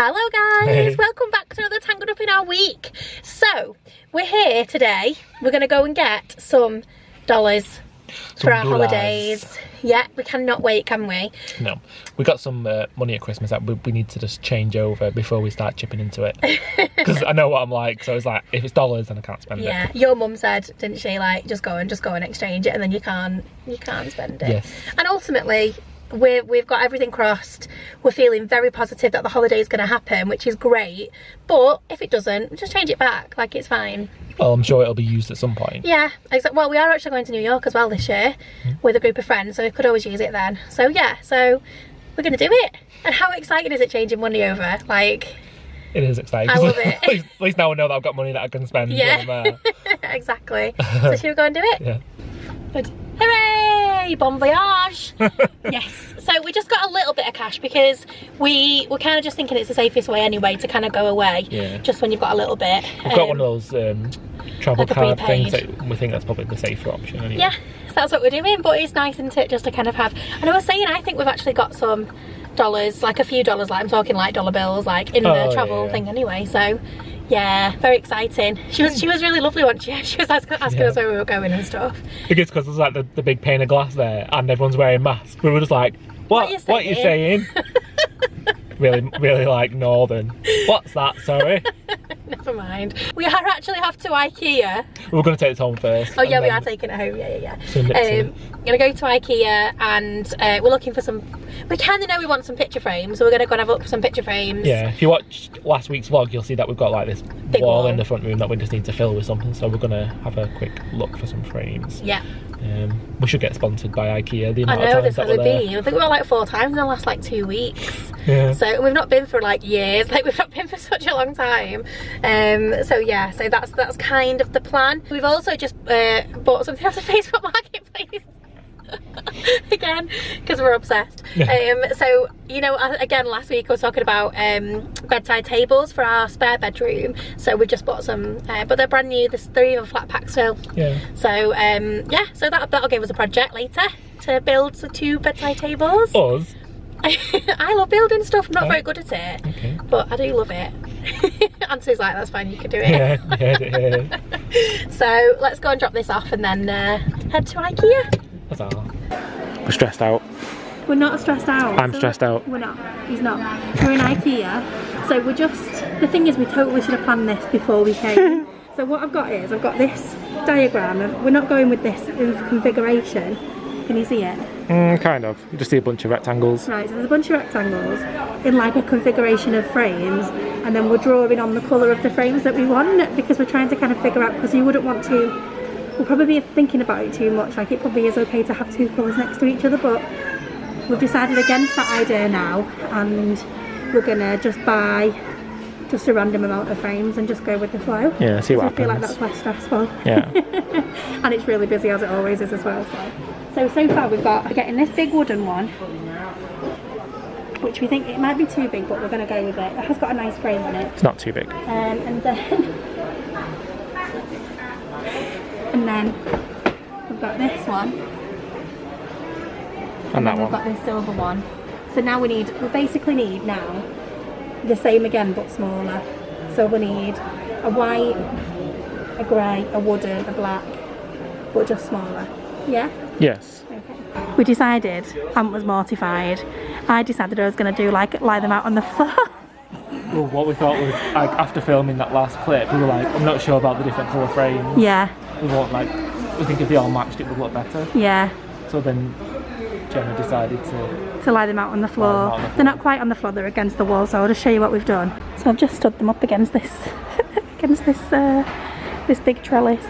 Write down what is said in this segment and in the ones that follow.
Hello guys, hey. Welcome back to another Tangled Up In Our week. So, we're here today, we're going to go and get some dollars for our holidays. Yeah, we cannot wait, can we? No, we got some money at Christmas that we need to just change over before we start chipping into it. Because I know what I'm like, so it's like, if it's dollars then I can't spend it. Yeah, your mum said, didn't she, like, just go and exchange it and then you can't spend it. Yes. And ultimately, we've got everything crossed. We're feeling very positive that the holiday is going to happen, which is great. But if it doesn't, just change it back. Like, it's fine. Well, I'm sure it'll be used at some point. Yeah, exactly. Well, we are actually going to New York as well this year with a group of friends, so we could always use it then. So yeah, so we're going to do it. And how exciting is it changing money over? Like, it is exciting. I love it. At least now I know that I've got money that I can spend. Yeah, exactly. So should we go and do it? Yeah. Good. Hooray! Bon voyage! Yes. So we just got a little bit of cash because we're kind of just thinking it's the safest way anyway to kind of go away. Yeah. Just when you've got a little bit. We've got one of those travel like card things that we think that's probably the safer option anyway. Yeah, so that's what we're doing, but it's nice, isn't it, just to kind of have. And I was saying, I think we've actually got some dollars, like a few dollars, like I'm talking like dollar bills, like in the travel thing anyway. So yeah, very exciting. She was really lovely, wasn't she? She was asking us where we were going and stuff. It is because there's like the big pane of glass there and everyone's wearing masks. We were just like, what are you saying? really like northern. What's that, sorry? Never mind. We are actually off to IKEA. We're going to take this home first. Oh yeah, we are taking it home, yeah. Gonna go to IKEA and we're looking for some, we kind of know we want some picture frames, so we're gonna go and have a look for some picture frames. Yeah, if you watched last week's vlog, you'll see that we've got like this big wall in the front room that we just need to fill with something, so we're gonna have a quick look for some frames. Yeah. We should get sponsored by IKEA. The I amount know, of times that we're there. I think we were like 4 times in the last like 2 weeks. Yeah. So we've not been for like years, like we've not been for such a long time. So yeah, so that's kind of the plan. We've also just bought something off the Facebook Marketplace. Again, because we're obsessed. So you know, again, last week I was talking about bedside tables for our spare bedroom, so we just bought some, but they're brand new. They're even flat pack still. Yeah. So yeah, so that'll give us a project later to build the 2 bedside tables. Us? I love building stuff. I'm not very good at it, but I do love it. Answer's like, that's fine, you can do it. Yeah. So let's go and drop this off and then head to IKEA. That's all. We're stressed out. We're not stressed out. I'm stressed out. We're not. He's not. We're in IKEA. So we're just, the thing is, we totally should have planned this before we came. So what I've got is, I've got this diagram of, we're not going with this configuration. Can you see it? Kind of. You just see a bunch of rectangles. Right, so there's a bunch of rectangles in like a configuration of frames, and then we're drawing on the colour of the frames that we want, because we're trying to kind of figure out, because you wouldn't want to, we'll probably be thinking about it too much, like it probably is okay to have 2 colours next to each other, but we've decided against that idea now, and we're gonna just buy just a random amount of frames and just go with the flow. Yeah, see what happens. I feel like that's less stressful. Yeah. And it's really busy, as it always is as well. So far we've got, getting this big wooden one, which we think it might be too big, but we're going to go with it. It has got a nice frame on it. It's not too big. And then we've got this one. And that one. We've got this silver one. So now we basically need now the same again, but smaller. So we need a white, a grey, a wooden, a black, but just smaller. Yeah? Yes. Okay. We decided, Ant was mortified. I decided I was going to lie them out on the floor. Well, what we thought was, like, after filming that last clip, we were like, I'm not sure about the different colour frames. Yeah. We think if they all matched, it would look better. Yeah. So then Jenna decided to lie them out on the floor. They're not quite on the floor, they're against the wall, so I'll just show you what we've done. So I've just stood them up against this this big trellis.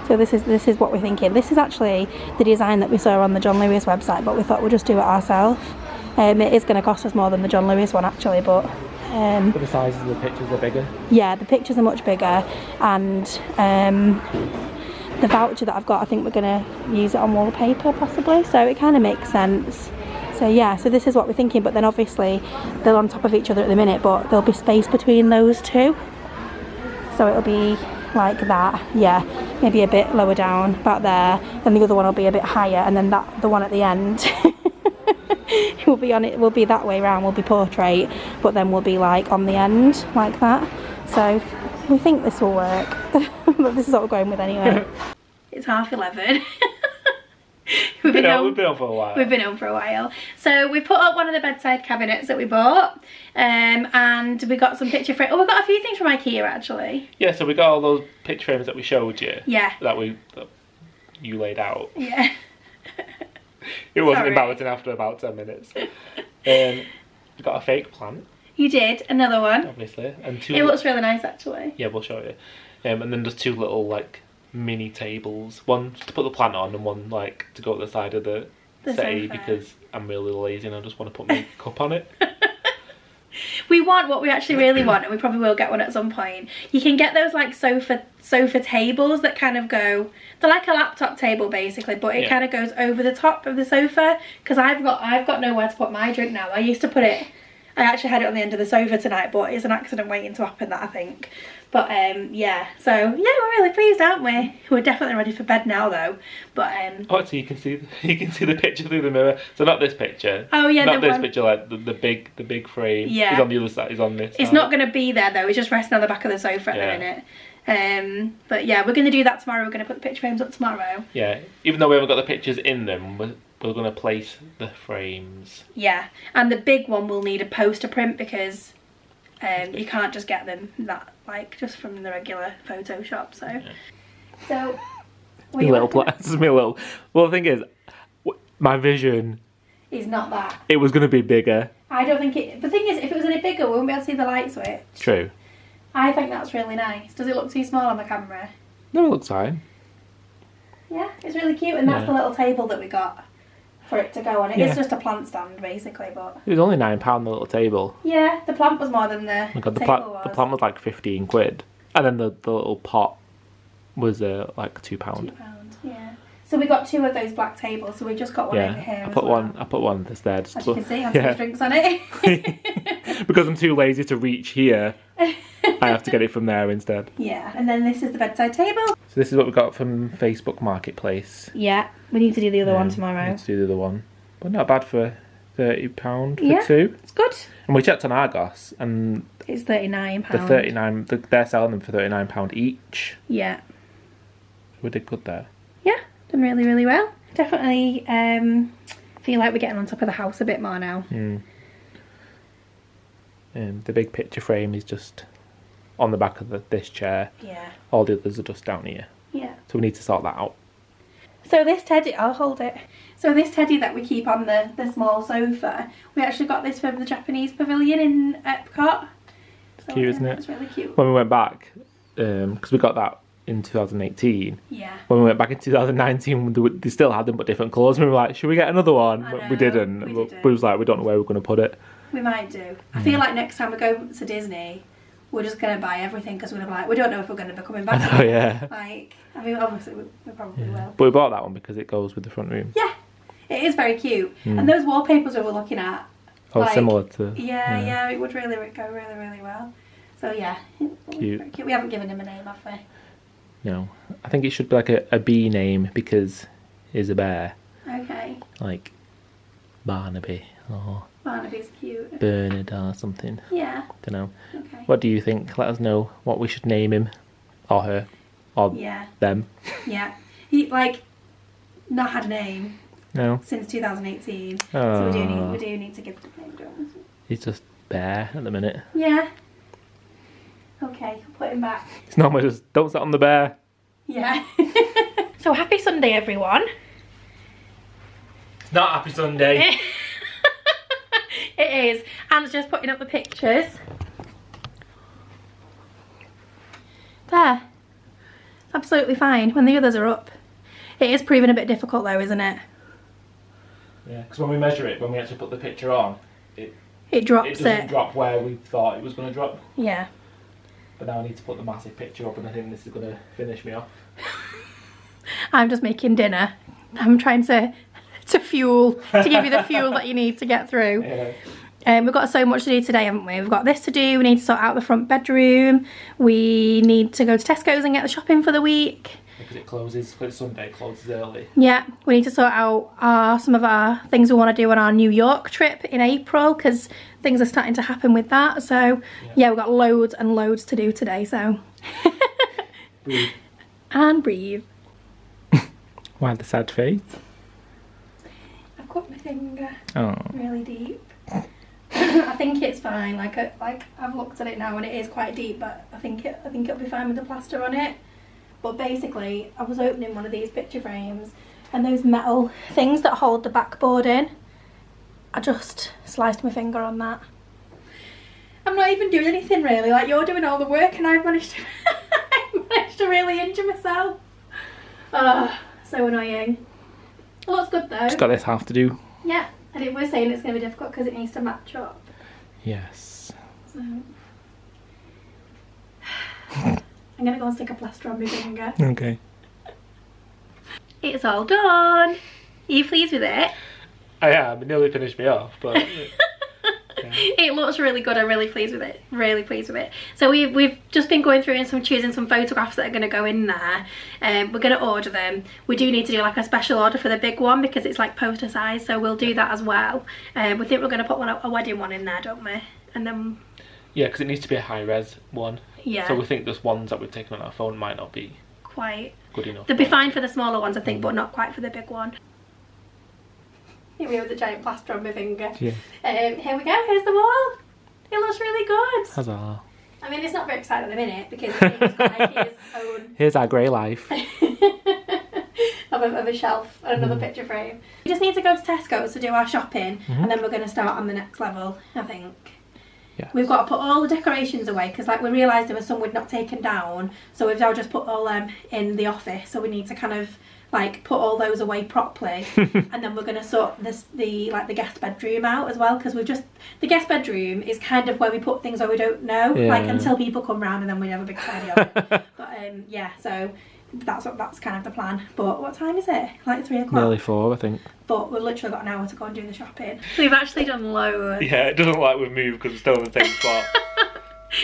So this is what we're thinking. This is actually the design that we saw on the John Lewis website, but we thought we'd just do it ourselves. It is going to cost us more than the John Lewis one actually, but the sizes of the pictures are bigger. Yeah, the pictures are much bigger, and the voucher that I've got, I think we're going to use it on wallpaper possibly, so it kind of makes sense. So yeah, so this is what we're thinking, but then obviously they're on top of each other at the minute, but there'll be space between those 2. So it'll be like that, yeah, maybe a bit lower down, about there, then the other one will be a bit higher, and then the one at the end We'll be on it. We'll be that way around. We'll be portrait, but then we'll be like on the end like that. So we think this will work. But this is what we're going with anyway. It's 11:30. We've been on for a while. We've been on for a while. So we put up one of the bedside cabinets that we bought, and we got some picture frames. Oh, we got a few things from IKEA actually. Yeah, so we got all those picture frames that we showed you. Yeah. That you laid out. Yeah. It wasn't embarrassing after about 10 minutes. We got a fake plant. You did, another one. Obviously. And two. It looks really nice actually. Yeah, we'll show you. And then there's two little like mini tables. One to put the plant on and one like to go at the side of the settee because I'm really lazy and I just want to put my cup on it. We want what we actually really want, and we probably will get one at some point. You can get those like sofa tables that kind of go, they're like a laptop table basically, but it kind of goes over the top of the sofa, because I've got nowhere to put my drink now. I used to put it, I actually had it on the end of the sofa tonight, but it's an accident waiting to happen, that I think. But yeah, so yeah, we're really pleased, aren't we? We're definitely ready for bed now though. But oh, so you can see the picture through the mirror. So not this picture. Oh yeah, not this picture, like the big frame. Yeah, is on the other side. Is on this. It's side. not going to be there though. It's just resting on the back of the sofa at the minute. But yeah, we're going to do that tomorrow. We're going to put the picture frames up tomorrow. Yeah, even though we haven't got the pictures in them, we're going to place the frames. Yeah, and the big one will need a poster print because you can't just get them that like just from the regular Photoshop. So me a little well, the thing is, my vision is not that. It was going to be bigger. I don't think it. The thing is, if it was any bigger, we wouldn't be able to see the light switch. True. I think that's really nice. Does it look too small on the camera? No, it looks fine. Yeah, it's really cute, and that's the little table that we got for it to go on. It is just a plant stand basically, but it was only £9 the little table. Yeah, the plant was more than the the table was. The plant was like 15 quid, and then the little pot was like £2. £2, yeah. So we got two of those black tables, so we just got one over here. I put one this there. As you can see, I have some drinks on it. Because I'm too lazy to reach here, I have to get it from there instead. Yeah, and then this is the bedside table. So this is what we got from Facebook Marketplace. Yeah, we need to do the other one tomorrow. We need to do the other one. But not bad for £30 for two. It's good. And we checked on Argos and it's £39. They're selling them for £39 each. Yeah. We did good there. Yeah, done really, really well. Definitely feel like we're getting on top of the house a bit more now. The big picture frame is just on the back of this chair. Yeah. All the others are just down here. Yeah. So we need to sort that out. So this teddy, I'll hold it. So this teddy that we keep on the small sofa, we actually got this from the Japanese pavilion in Epcot. It's cute, isn't it? It's really cute. When we went back, because we got that in 2018. Yeah. When we went back in 2019, they still had them but different colours. And we were like, should we get another one? I know, we didn't. We was like, we don't know where we're going to put it. We might do. I feel like next time we go to Disney, we're just going to buy everything because we're going to be like, we don't know if we're going to be coming back. Oh yeah. Like, I mean, obviously we probably will. But we bought that one because it goes with the front room. Yeah, it is very cute. And those wallpapers we were looking at. Like, similar to. Yeah, it would really go really, really well. So yeah, cute. We haven't given him a name, have we? No, I think it should be like a bee name because he's a bear. Okay. Like Barnaby or Barnaby's cute. Bernard or something. Yeah. Don't know. Okay. What do you think? Let us know what we should name him, or her, or them. Yeah. He not had a name. No. Since 2018. Oh. So we do need to give the name to him. He's just bear at the minute. Yeah. Okay, I'll put him back. It's normally just don't sit on the bear. Yeah. So happy Sunday, everyone. It's not happy Sunday. It is. Anne's just putting up the pictures. There. Absolutely fine when the others are up. It is proving a bit difficult though, isn't it? Yeah, because when we measure it, when we actually put the picture on, it drops it doesn't drop where we thought it was going to drop. Yeah. But now I need to put the massive picture up and I think this is going to finish me off. I'm just making dinner. I'm trying to give you the fuel that you need to get through. Yeah. We've got so much to do today, haven't we? We've got this to do. We need to sort out the front bedroom. We need to go to Tesco's and get the shopping for the week. Because it closes, because Sunday closes early. Yeah, we need to sort out some of our things we want to do on our New York trip in April, because things are starting to happen with that. So yeah, we've got loads and loads to do today, so. Breathe. And breathe. Why the sad face? I've cut my finger Oh. really deep. I think it's fine. Like I've looked at it now and it is quite deep, but I think it'll be fine with the plaster on it. But basically, I was opening one of these picture frames, and those metal things that hold the backboard in, I just sliced my finger on that. I'm not even doing anything really. Like, you're doing all the work, and I've managed to really injure myself. So annoying. It looks good though. Just got this half to do. Yeah, and it was saying it's going to be difficult because it needs to match up. Yes. So I'm going to go and stick a plaster on my finger. Okay. It's all done. Are you pleased with it? I am. It nearly finished me off, but... Yeah. It looks really good. I'm really pleased with it. Really pleased with it. So we've just been going through and choosing some photographs that are going to go in there. We're going to order them. We do need to do like a special order for the big one because it's like poster size. So we'll do that as well. We think we're going to put a wedding one in there, don't we? And then... Yeah, because it needs to be a high res one. Yeah. So we think those ones that we've taken on our phone might not be quite good enough. They'll be fine for the smaller ones, I think, but not quite for the big one. Here we have the giant plaster on my finger. Yeah. Here we go. Here's the wall. It looks really good. Huzzah. I mean, it's not very exciting at the minute because it's got like his own... Here's our grey life. of a shelf and another picture frame. We just need to go to Tesco's to do our shopping and then we're going to start on the next level, I think. Yeah. We've got to put all the decorations away because like we realised there were some we'd not taken down, so we've now just put all them in the office, so we need to kind of like put all those away properly and then we're going to sort the guest bedroom out as well, because the guest bedroom is kind of where we put things where we don't know, like until people come round and then we have a big tidy of it. But yeah, so that's kind of the plan. But what time is it? Like 3 o'clock? Nearly 4, I think. But we've literally got an hour to go and do the shopping. We've actually done loads. Yeah, it doesn't look like we've moved because we're still in the same spot.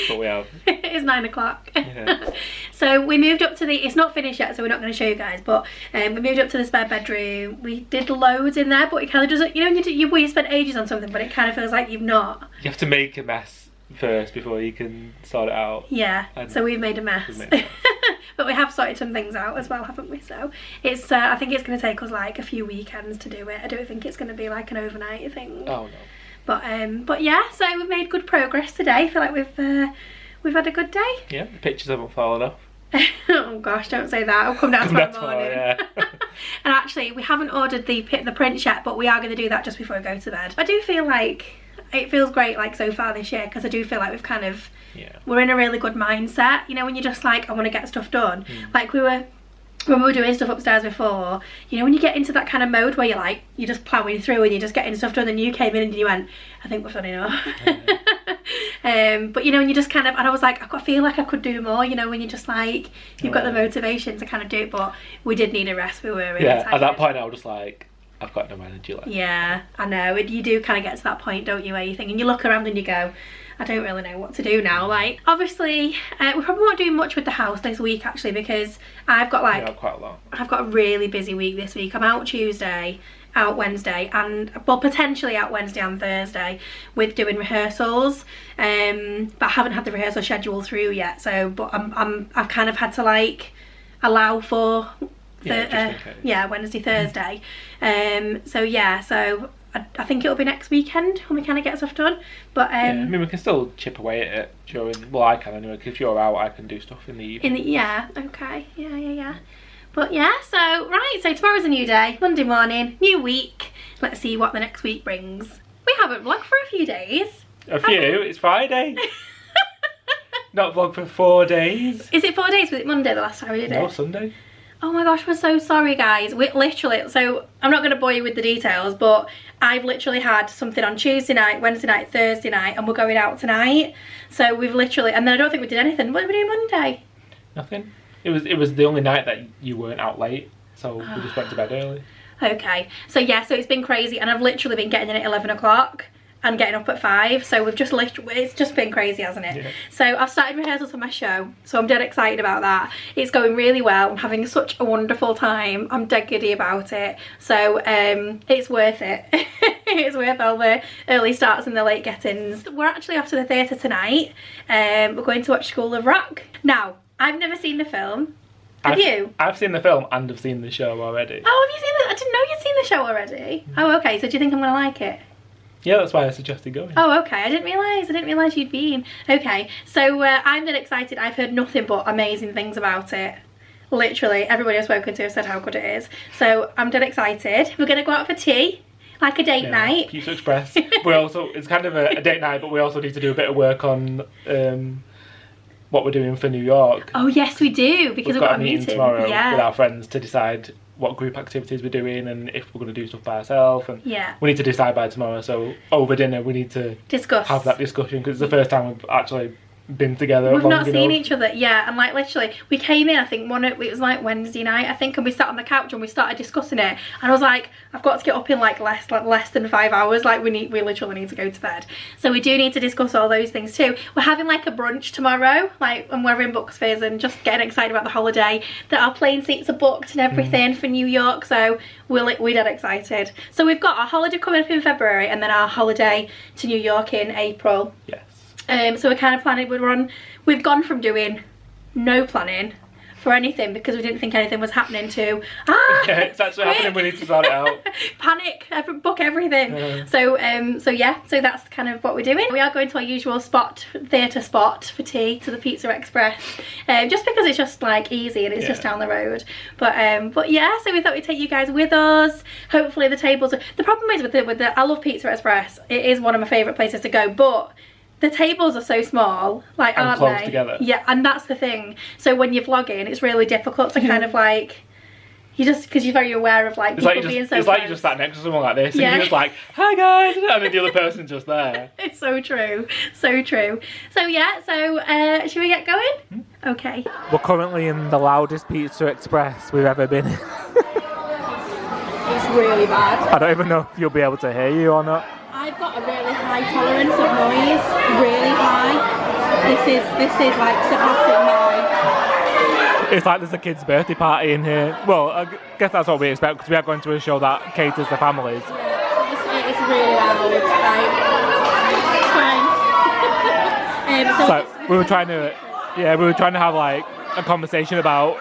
But we have. It's 9 o'clock. Yeah. So we moved up to it's not finished yet, so we're not going to show you guys, but we moved up to the spare bedroom. We did loads in there, but it kind of doesn't, you know, you spent ages on something, but it kind of feels like you've not. You have to make a mess first before you can sort it out. Yeah, so we've made a mess. But we have sorted some things out as well, haven't we? So it's I think it's going to take us like a few weekends to do it. I don't think it's going to be like an overnight thing. Oh no. But yeah, so we've made good progress today. I feel like we've had a good day. Yeah, the pictures haven't fallen off. Oh gosh, don't say that. I'll come down tomorrow morning. Yeah. And actually, we haven't ordered the print yet, but we are going to do that just before we go to bed. I do feel like it feels great, like so far this year, because I do feel like we've kind of we're in a really good mindset. You know, when you're just like, I want to get stuff done. Like when we were doing stuff upstairs before, you know, when you get into that kind of mode where you're like, you're just ploughing through and you're just getting stuff done, and you came in and you went, I think we've done enough. But you know, and you just kind of, and I was like, I feel like I could do more, you know, when you're just like, you've got the motivation to kind of do it, but we did need a rest. We were really tired. At that point I was just like, I've got no energy left. Yeah, I know. You do kind of get to that point, don't you, where you think, and you look around and you go, I don't really know what to do now. Like, obviously, we probably won't do much with the house this week, actually, because I've got like, quite a lot. I've got a really busy week this week. I'm out Tuesday, out Wednesday, and well, potentially out Wednesday and Thursday with doing rehearsals. But I haven't had the rehearsal schedule through yet. So, but I've kind of had to like allow for Wednesday, Thursday. So yeah, so I think it'll be next weekend when we kind of get stuff done. But I mean, we can still chip away at it during. Well, I can anyway. Because if you're out, I can do stuff in the evening. Okay, yeah. But yeah, so right, so tomorrow's a new day, Monday morning, new week. Let's see what the next week brings. We haven't vlogged for a few days. It's Friday. Not vlogged for 4 days. Is it 4 days? Was it Monday the last time we did it? No, Sunday. Oh my gosh, we're so sorry guys. We literally, so I'm not going to bore you with the details, but I've literally had something on Tuesday night, Wednesday night, Thursday night, and we're going out tonight. So we've literally, and then I don't think we did anything. What did we do Monday? Nothing. It was the only night that you weren't out late, so we just went to bed early. Okay, so yeah, so it's been crazy, and I've literally been getting in at 11 o'clock. and getting up at 5, so we've just it's just been crazy, hasn't it? Yeah. So I've started rehearsals for my show, so I'm dead excited about that. It's going really well. I'm having such a wonderful time. I'm dead giddy about it, so it's worth it. It's worth all the early starts and the late get-ins. We're actually off to the theatre tonight. We're going to watch School of Rock. Now, I've never seen the film. Have you? I've seen the film and I've seen the show already. Oh, have you seen I didn't know you'd seen the show already. Oh, okay, so do you think I'm going to like it? Yeah, that's why I suggested going. Oh, okay. I didn't realise you'd been. Okay, so I'm then excited. I've heard nothing but amazing things about it. Literally, everybody I've spoken to has said how good it is. So I'm dead excited. We're going to go out for tea, like a date night. PIXI Express. It's kind of a date night, but we also need to do a bit of work on what we're doing for New York. Oh, yes, we do, because we've got a meeting tomorrow with our friends to decide what group activities we're doing and if we're going to do stuff by ourselves, and we need to decide by tomorrow. So over dinner we need to have that discussion, because it's the first time we've actually been together. We've not seen each other, and like literally we came in, I think it was like Wednesday night, I think, and we sat on the couch and we started discussing it, and I was like, I've got to get up in like less than 5 hours, like we literally need to go to bed. So we do need to discuss all those things too. We're having like a brunch tomorrow, and we're in Bucksfizz and just getting excited about the holiday, that our plane seats are booked and everything for New York, so we're dead excited. So we've got our holiday coming up in February and then our holiday to New York in April. Yes. So we're kind of planning, we've gone from doing no planning for anything because we didn't think anything was happening to yeah, it's actually happening, we need to sort it out. Panic, book everything. So that's kind of what we're doing. We are going to our usual theatre spot for tea, to the Pizza Express, just because it's just like easy and it's just down the road. But yeah, so we thought we'd take you guys with us. Hopefully the tables the problem is with the I love Pizza Express, it is one of my favourite places to go, but the tables are so small, like, aren't close they? Together. Yeah, and that's the thing. So when you're vlogging, it's really difficult to kind of like, because you're very aware of like people being so close. It's like you just sat next to someone like this, and you're just like, hi guys, and then the other person's just there. It's so true, so true. So yeah, should we get going? Okay. We're currently in the loudest Pizza Express we've ever been in. It's really bad. I don't even know if you'll be able to hear you or not. I've got a really high tolerance of noise, really high. This is like surpassing high. It's like there's a kid's birthday party in here. Well, I guess that's what we expect, because we are going to a show that caters to families. Yeah, it's really loud. It's fine. So we were trying to have like a conversation about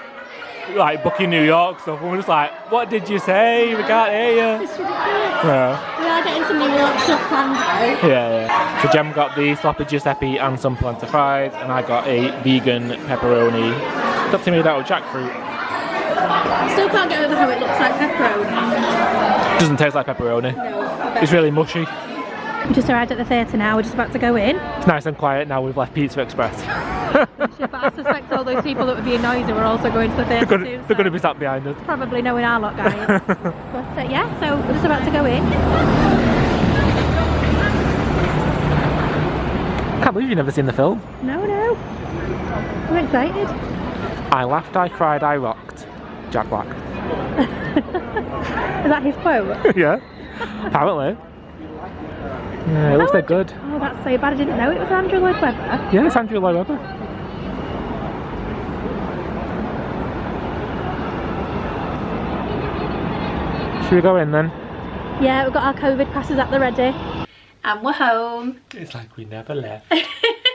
like booking New York stuff, and we're just like, what did you say? We can't hear you. It's ridiculous. Yeah. We are getting some New York stuff planned though. Yeah. So Jem got the sloppy Giuseppe and some plantain fries, and I got a vegan pepperoni stuffed made out of jackfruit. Still can't get over how it looks like pepperoni. It doesn't taste like pepperoni. No. It's really mushy. We just arrived at the theatre now, we're just about to go in. It's nice and quiet now we've left Pizza Express. But I suspect all those people that were being noisy were also going to the theatre too. They're going to be sat behind us. Probably knowing our lot, guys. But yeah, so we're just about to go in. Can't believe you've never seen the film. No. I'm excited. I laughed, I cried, I rocked. Jack Black. Is that his quote? Yeah, apparently. Yeah, it looks like good. Oh, that's so bad. I didn't know it was Andrew Lloyd Webber. Yeah, it's Andrew Lloyd Webber. Should we go in then? Yeah, we've got our COVID passes at the ready. And we're home. It's like we never left.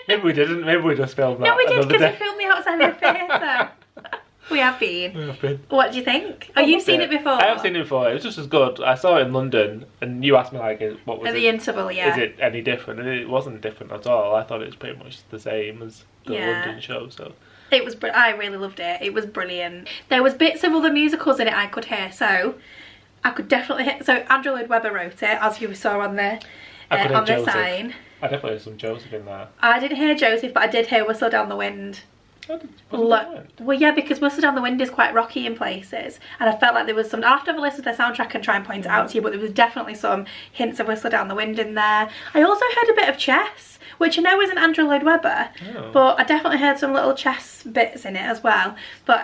Maybe we didn't. Maybe we just filmed that. No, we did, because we filmed the outside of the theatre. We have been. We have been. What do you think? Oh, you've seen it before? I have seen it before. It was just as good. I saw it in London, and you asked me like, what was it? At the interval, yeah. Is it any different? And it wasn't different at all. I thought it was pretty much the same as the London show. So it was. I really loved it. It was brilliant. There was bits of other musicals in it I could hear, so I could definitely hear. So Andrew Lloyd Webber wrote it, as you saw on the sign. I definitely heard some Joseph in there. I didn't hear Joseph, but I did hear Whistle Down the Wind. Well, yeah, because Whistle Down the Wind is quite rocky in places, and I felt like there was some. I'll have to have a listen to their soundtrack and try and point it out to you, but there was definitely some hints of Whistle Down the Wind in there. I also heard a bit of chess, which I know isn't Andrew Lloyd Webber, but I definitely heard some little chess bits in it as well. But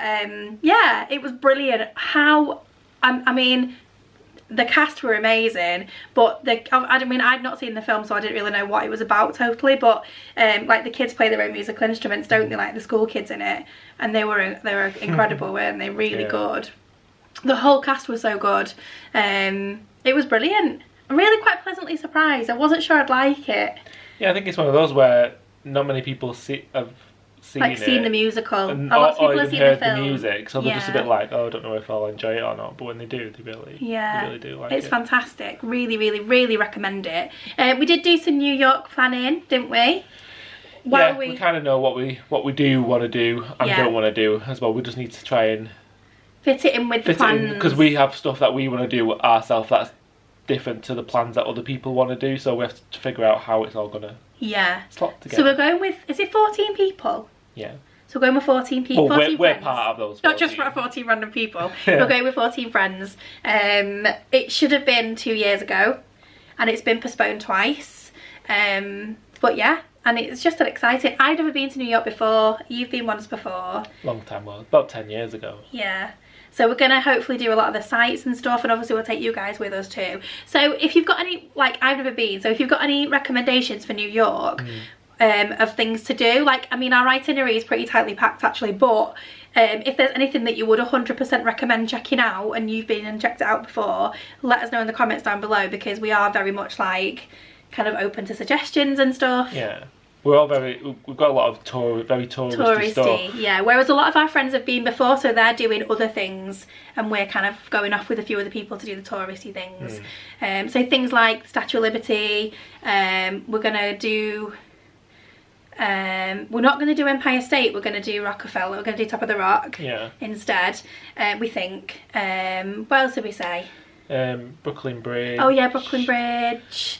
yeah, it was brilliant. I mean, the cast were amazing, but I mean, I'd not seen the film, so I didn't really know what it was about totally, but like the kids play their own musical instruments, don't they, like the school kids in it, and they were incredible, weren't they? Really good. The whole cast was so good. It was brilliant. I'm really quite pleasantly surprised. I wasn't sure I'd like it. Yeah, I think it's one of those where not many people have seen the musical. And, a lot of people or have even seen heard the film. The music, so they're just a bit like, oh, I don't know if I'll enjoy it or not. But when they do, they really do like it. It's fantastic. Really, really, really recommend it. We did do some New York planning, didn't we? We kind of know what we do want to do and don't want to do as well. We just need to try and fit it in with the plans. Because we have stuff that we want to do ourselves different to the plans that other people want to do, so we have to figure out how it's all gonna slot together. So we're going with, is it 14 people? Yeah. So we're going with 14 people. Well, 14 we're friends. part of those 14. Not just for 14 random people. We're going with 14 friends. It should have been 2 years ago, and it's been postponed twice. But yeah, and it's just that exciting. I've never been to New York before. You've been once before. Long time, well, about 10 years ago. Yeah. So we're going to hopefully do a lot of the sites and stuff, and obviously we'll take you guys with us too. So if you've got any, like I've never been, so if you've got any recommendations for New York of things to do, like, I mean, our itinerary is pretty tightly packed actually, but if there's anything that you would 100% recommend checking out and you've been and checked it out before, let us know in the comments down below, because we are very much like kind of open to suggestions and stuff. Yeah. We're all we've got a lot of very touristy stuff. Yeah, whereas a lot of our friends have been before, so they're doing other things, and we're kind of going off with a few other people to do the touristy things. So things like Statue of Liberty, we're gonna do, we're not going to do Empire State, we're going to do Rockefeller, we're going to do Top of the Rock instead, we think. What else did we say? Brooklyn Bridge. Oh yeah, Brooklyn Bridge.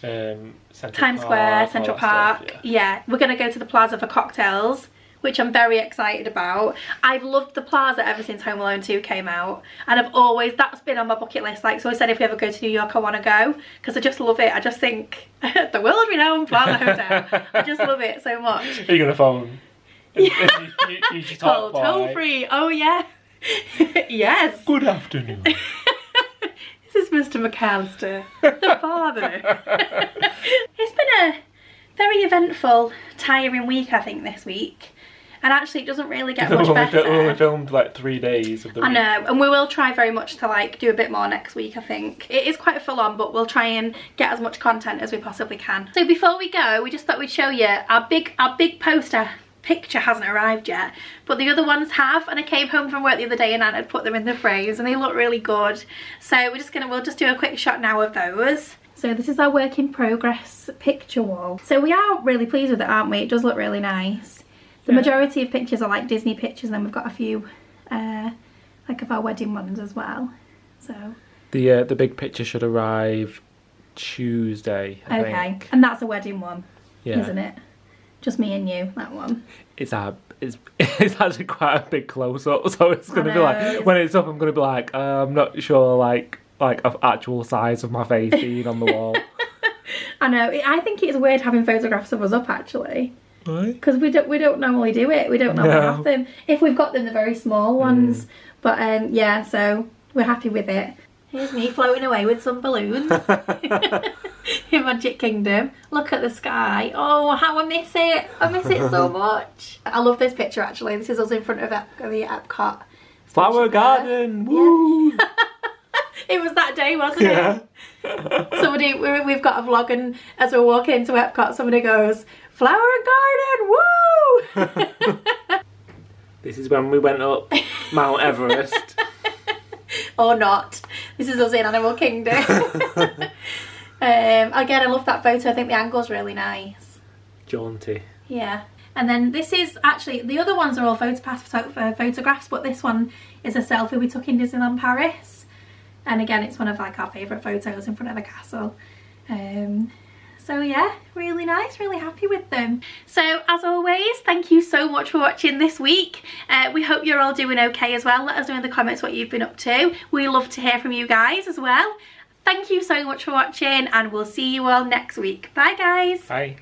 Times Square, Central Park. Stuff, yeah, we're going to go to the Plaza for cocktails, which I'm very excited about. I've loved the Plaza ever since Home Alone 2 came out, and that's been on my bucket list. Like, so I said if we ever go to New York I want to go, because I just love it. I just think the world renowned Plaza Hotel. I just love it so much. Are you going to phone? You toll free. Oh yeah. Yes. Good afternoon. This is Mr. McAllister, the father. It's been a very eventful, tiring week, I think, this week. And actually it doesn't really get much better. We only filmed like 3 days of the week. I know, and we will try very much to like do a bit more next week, I think. It is quite full on, but we'll try and get as much content as we possibly can. So before we go, we just thought we'd show you our big poster. Picture hasn't arrived yet, but the other ones have, and I came home from work the other day and Anna had put them in the frames and they look really good. So we'll just do a quick shot now of those. So this is our work in progress picture wall. So we are really pleased with it, aren't we? It does look really nice. The majority of pictures are like Disney pictures, and then we've got a few like of our wedding ones as well. So the big picture should arrive Tuesday, I think. And that's a wedding one, isn't it? Just me and you, that one. It's actually quite a big close up, so it's gonna be like, when it's up I'm gonna be like, I'm not sure like of actual size of my face being on the wall. I know. I think it's weird having photographs of us up actually. Right. Because we don't normally do it. We don't normally have them. If we've got them, the very small ones. But yeah, so we're happy with it. Here's me floating away with some balloons in Magic Kingdom. Look at the sky. Oh, how I miss it. I miss it so much. I love this picture actually. This is us in front of the Epcot Flower Garden. Woo! Yeah. It was that day, wasn't it? We've got a vlog, and as we're walking into Epcot, somebody goes, "Flower Garden, woo!" This is when we went up Mount Everest. Or not. This is us in Animal Kingdom. Again, I love that photo. I think the angle's really nice. Jaunty. Yeah. And then this is actually, the other ones are all photographs, but this one is a selfie we took in Disneyland Paris. And again, it's one of like our favourite photos in front of the castle. So yeah, really nice, really happy with them. So as always, thank you so much for watching this week. We hope you're all doing okay as well. Let us know in the comments what you've been up to. We love to hear from you guys as well. Thank you so much for watching, and we'll see you all next week. Bye guys. Bye.